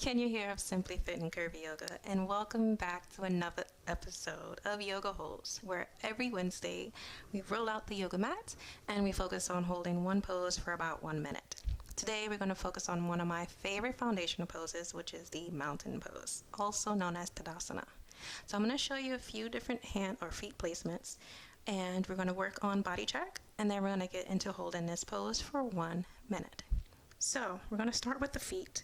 Kenya here of Simply Fit and Curvy Yoga, and welcome back to another episode of Yoga Holds, where every Wednesday we roll out the yoga mat and we focus on holding one pose for about 1 minute. Today we're going to focus on one of my favorite foundational poses, which is the mountain pose, also known as Tadasana. So I'm going to show you a few different hand or feet placements, and we're going to work on body check, and then we're going to get into holding this pose for 1 minute. So we're going to start with the feet.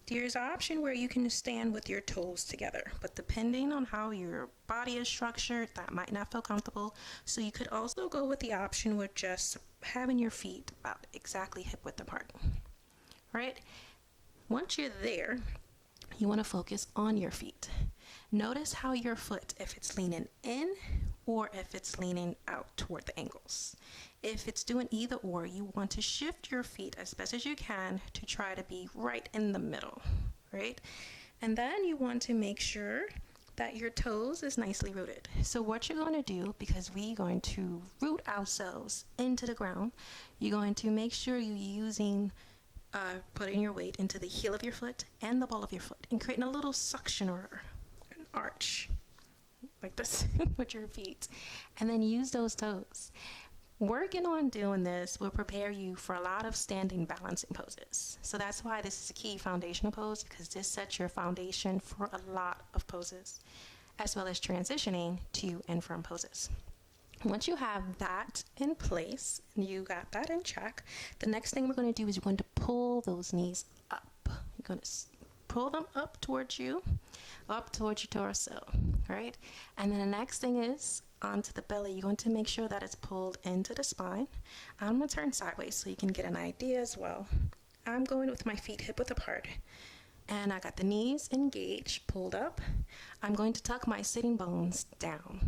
There's an option where you can stand with your toes together, but depending on how your body is structured, that might not feel comfortable. So you could also go with the option with just having your feet about exactly hip width apart. Right? Once you're there, you want to focus on your feet. Notice how your foot, if it's leaning in or if it's leaning out toward the ankles. If it's doing either or, you want to shift your feet as best as you can to try to be right in the middle, right? And then you want to make sure that your toes is nicely rooted. So what you're going to do, because we're going to root ourselves into the ground, you're going to make sure you're using putting your weight into the heel of your foot and the ball of your foot and creating a little suction or an arch like this with your feet, and then use those toes. Working on doing this will prepare you for a lot of standing balancing poses. So that's why this is a key foundational pose, because this sets your foundation for a lot of poses, as well as transitioning to and from poses. Once you have that in place and you got that in check, the next thing we're going to do is we're going to pull those knees up. You're going to pull them up towards you, up towards your torso, right? And then the next thing is onto the belly. You're going to make sure that it's pulled into the spine. I'm going to turn sideways so you can get an idea as well. I'm going with my feet hip width apart, and I got the knees engaged, pulled up. I'm going to tuck my sitting bones down,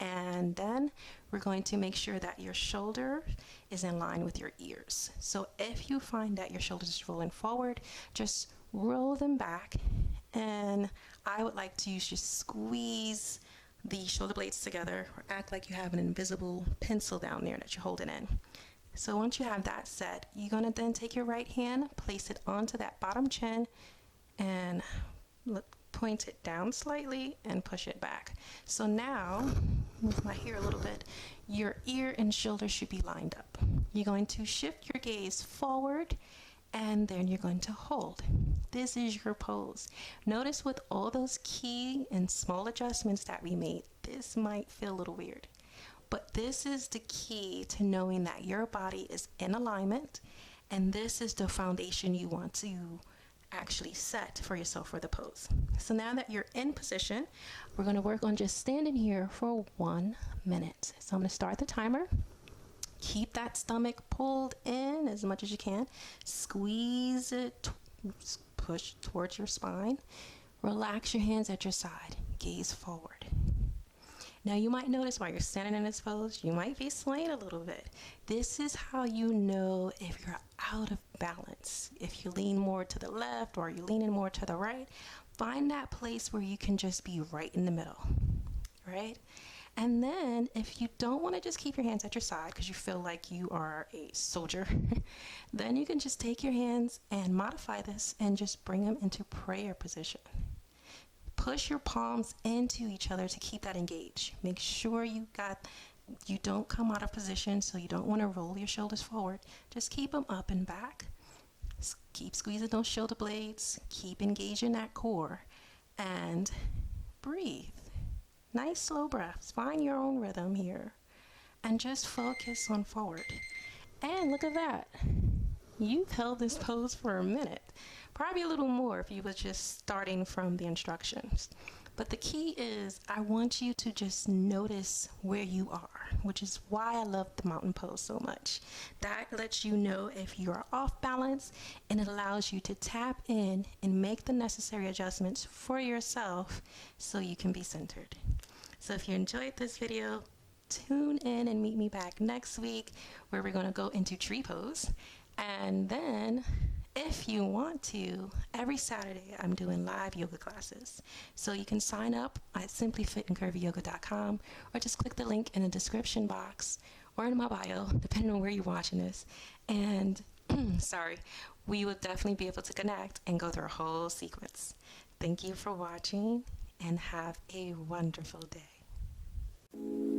and then we're going to make sure that your shoulder is in line with your ears. So if you find that your shoulders is rolling forward, just roll them back, and I would like to just squeeze the shoulder blades together, or act like you have an invisible pencil down there that you're holding in. So once you have that set, you're going to then take your right hand, place it onto that bottom chin, and point it down slightly and push it back. So now, move my hair a little bit, your ear and shoulder should be lined up. You're going to shift your gaze forward, and then you're going to hold. This is your pose. Notice with all those key and small adjustments that we made, this might feel a little weird, but this is the key to knowing that your body is in alignment, and this is the foundation you want to actually set for yourself for the pose. So now that you're in position, we're going to work on just standing here for 1 minute. So I'm going to start the timer. Keep that stomach pulled in as much as you can. Squeeze it, push towards your spine. Relax your hands at your side. Gaze forward. Now you might notice while you're standing in this pose, you might be swaying a little bit. This is how you know if you're out of balance. If you lean more to the left or you're leaning more to the right, find that place where you can just be right in the middle, right? And then if you don't want to just keep your hands at your side because you feel like you are a soldier, then you can just take your hands and modify this and just bring them into prayer position. Push your palms into each other to keep that engaged. Make sure you don't come out of position, so you don't want to roll your shoulders forward. Just keep them up and back. Keep squeezing those shoulder blades. Keep engaging that core. And breathe. Nice slow breaths. Find your own rhythm here. And just focus on forward. And look at that. You've held this pose for a minute. Probably a little more if you were just starting from the instructions. But the key is I want you to just notice where you are, which is why I love the mountain pose so much. That lets you know if you are off balance, and it allows you to tap in and make the necessary adjustments for yourself so you can be centered. So if you enjoyed this video, tune in and meet me back next week where we're going to go into tree pose. And then if you want to, every Saturday I'm doing live yoga classes. So you can sign up at simplyfitandcurvyyoga.com, or just click the link in the description box or in my bio, depending on where you're watching this, and sorry, we will definitely be able to connect and go through a whole sequence. Thank you for watching and have a wonderful day.